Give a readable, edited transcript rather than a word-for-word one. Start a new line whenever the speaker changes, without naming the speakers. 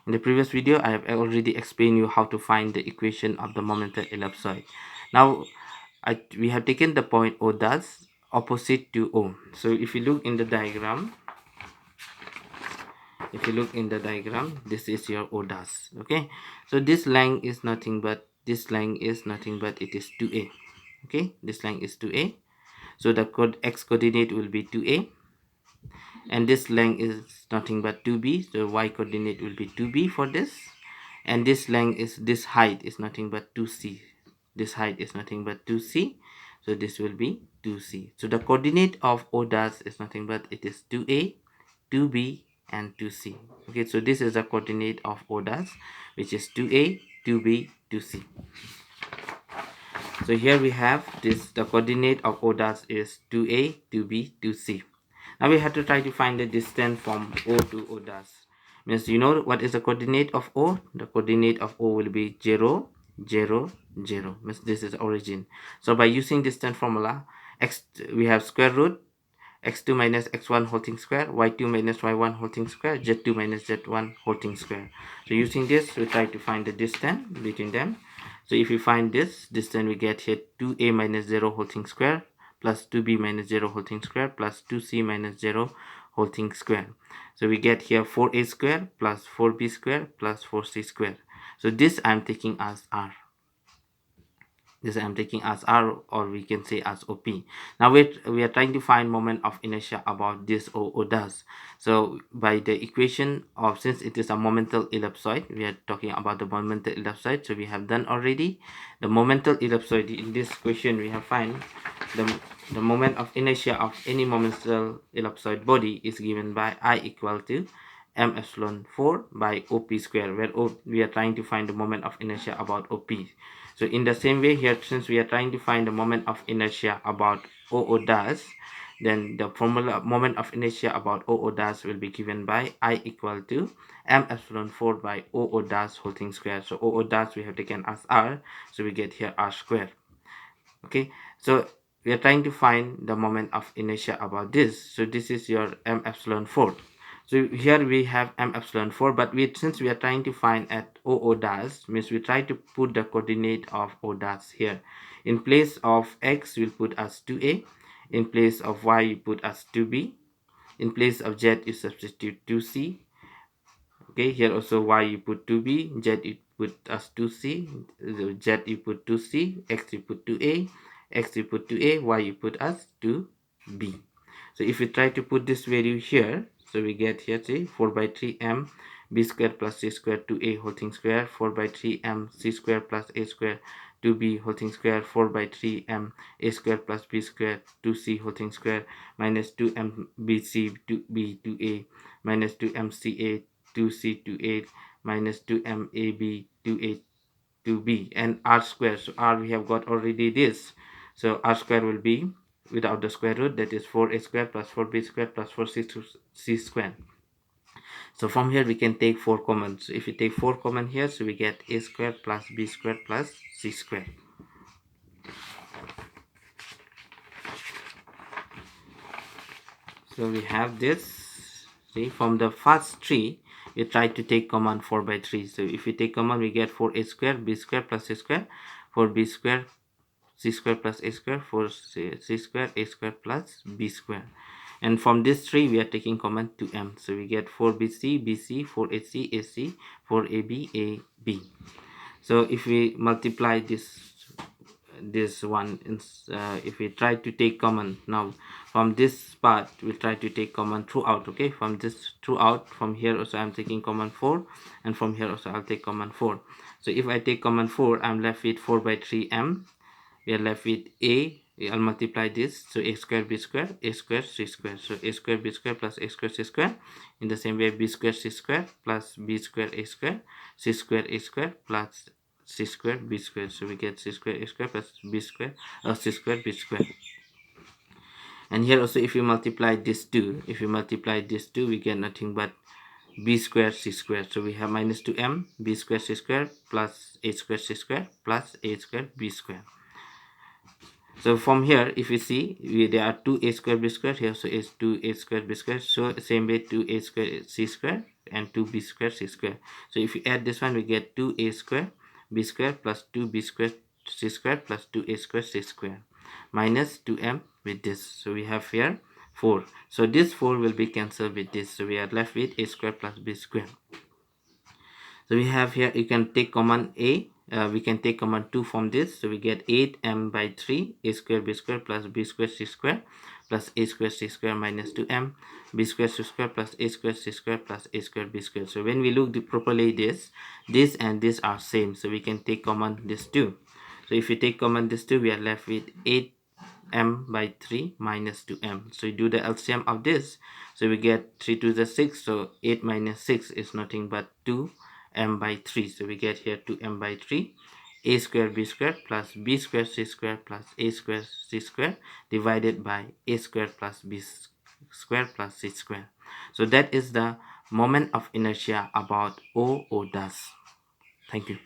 In the previous video, I have already explained you how to find the equation of the momental ellipsoid. Now, we have taken the point O does opposite to O. So if you look in the diagram, this is your O does. Okay, so this length is nothing but it is 2a. Okay, this length is 2a. So the x coordinate will be 2a, and this length is nothing but 2b, so y coordinate will be 2b for this, and this length is, this height is nothing but 2c, so this will be 2c. So the coordinate of O dash is nothing but it is 2a, 2b, and 2c. Okay, so this is the coordinate of O dash, which is 2a, 2b, 2c. So here we have this, the coordinate of O dash is 2a, 2b, 2c. Now we have to try to find the distance from O to O dash. Means you know what is the coordinate of O? The coordinate of O will be 0, 0, 0. Means this is origin. So by using distance formula, we have square root x2 minus x1 whole thing square, y2 minus y1 whole thing square, z2 minus z1 whole thing square. So using this, we try to find the distance between them. So if we find this distance, we get here 2a minus 0 whole thing square plus 2b minus 0 whole thing square plus 2c minus 0 whole thing square. So we get here 4a square plus 4b square plus 4c square. So this I'm taking as r. Or we can say as OP. Now we are trying to find moment of inertia about this O does. So by the equation of, since it is a momental ellipsoid, we are talking about the momental ellipsoid. So we have done already the momental ellipsoid. In this question, we have find the moment of inertia of any momental ellipsoid body is given by I equal to m epsilon 4 by OP square, where we are trying to find the moment of inertia about OP. So in the same way here, since we are trying to find the moment of inertia about OO dash, then the formula moment of inertia about OO dash will be given by I equal to m epsilon 4 by OO dash whole thing square. So OO dash we have taken as r, so we get here r square. Okay, so we are trying to find the moment of inertia about this. So this is your m epsilon 4. So here we have m epsilon 4, but since we are trying to find at OO dash, means we try to put the coordinate of O dash here. In place of x, we'll put as 2a. In place of y, you put as 2b. In place of z, you substitute 2c. Okay, here also y you put 2b, z you put as 2c, z you put 2c, x you put 2a, x you put 2a, y you put as 2b. So if we try to put this value here, so we get here, say 4 by 3 m b square plus c square 2a whole thing square, 4 by 3 m c square plus a square 2b whole thing square, 4 by 3 m a square plus b square 2c whole thing square, minus 2m bc 2b 2a, minus 2m ca 2c 2a, minus 2m ab 2a 2b, and r square. So r we have got already this, so r square will be without the square root, that is 4a square plus 4b square plus 4c square. So from here we can take 4 common. So if you take 4 common here, so we get a square plus b square plus c square. So we have this. See, from the first 3 we try to take common 4 by 3. So if we take common, we get 4a square b square plus c square, 4b square c square plus a square, 4c square a square plus b square. And from this 3 we are taking common 2m, so we get 4bc bc, 4ac ac, 4ab ab. So if we multiply this one, if we try to take common now from this part, we try to take common throughout. Okay, from this throughout, from here also I'm taking common 4, and from here also I'll take common 4. So if I take common 4, I'm left with 4 by 3m. We are left with a, I'll multiply this, so a square b square, a square c square, so a square b square plus a square c square. In the same way, b square c square plus b square a square, c square a square plus c square b square. So we get c square a square plus b square c square b square. And here also, if you multiply this 2, we get nothing but b square c square. So we have minus 2m b square c square plus a square c square plus a square b square. So from here, if you see, there are 2a square b square here, so it's 2a square b square. So same way, 2a square c square and 2b square c square. So if you add this one, we get 2a square b square plus 2b square c square plus 2a square c square minus 2m with this. So we have here 4. So this 4 will be cancelled with this. So we are left with a square plus b square. So we have here, you can take common a, we can take common 2 from this. So we get 8m by 3 a square b square plus b square c square plus a square c square minus 2m b square c square plus a square c square plus a square b square. So when we look properly, this and this are same, so we can take common this 2. So if you take common this 2, we are left with 8m by 3 minus 2m. So you do the LCM of this, so we get 3 to the 6. So 8 minus 6 is nothing but 2m by 3. So we get here 2m by 3 a square b square plus b square c square plus a square c square divided by a square plus b square plus c square. So that is the moment of inertia about O does. Thank you.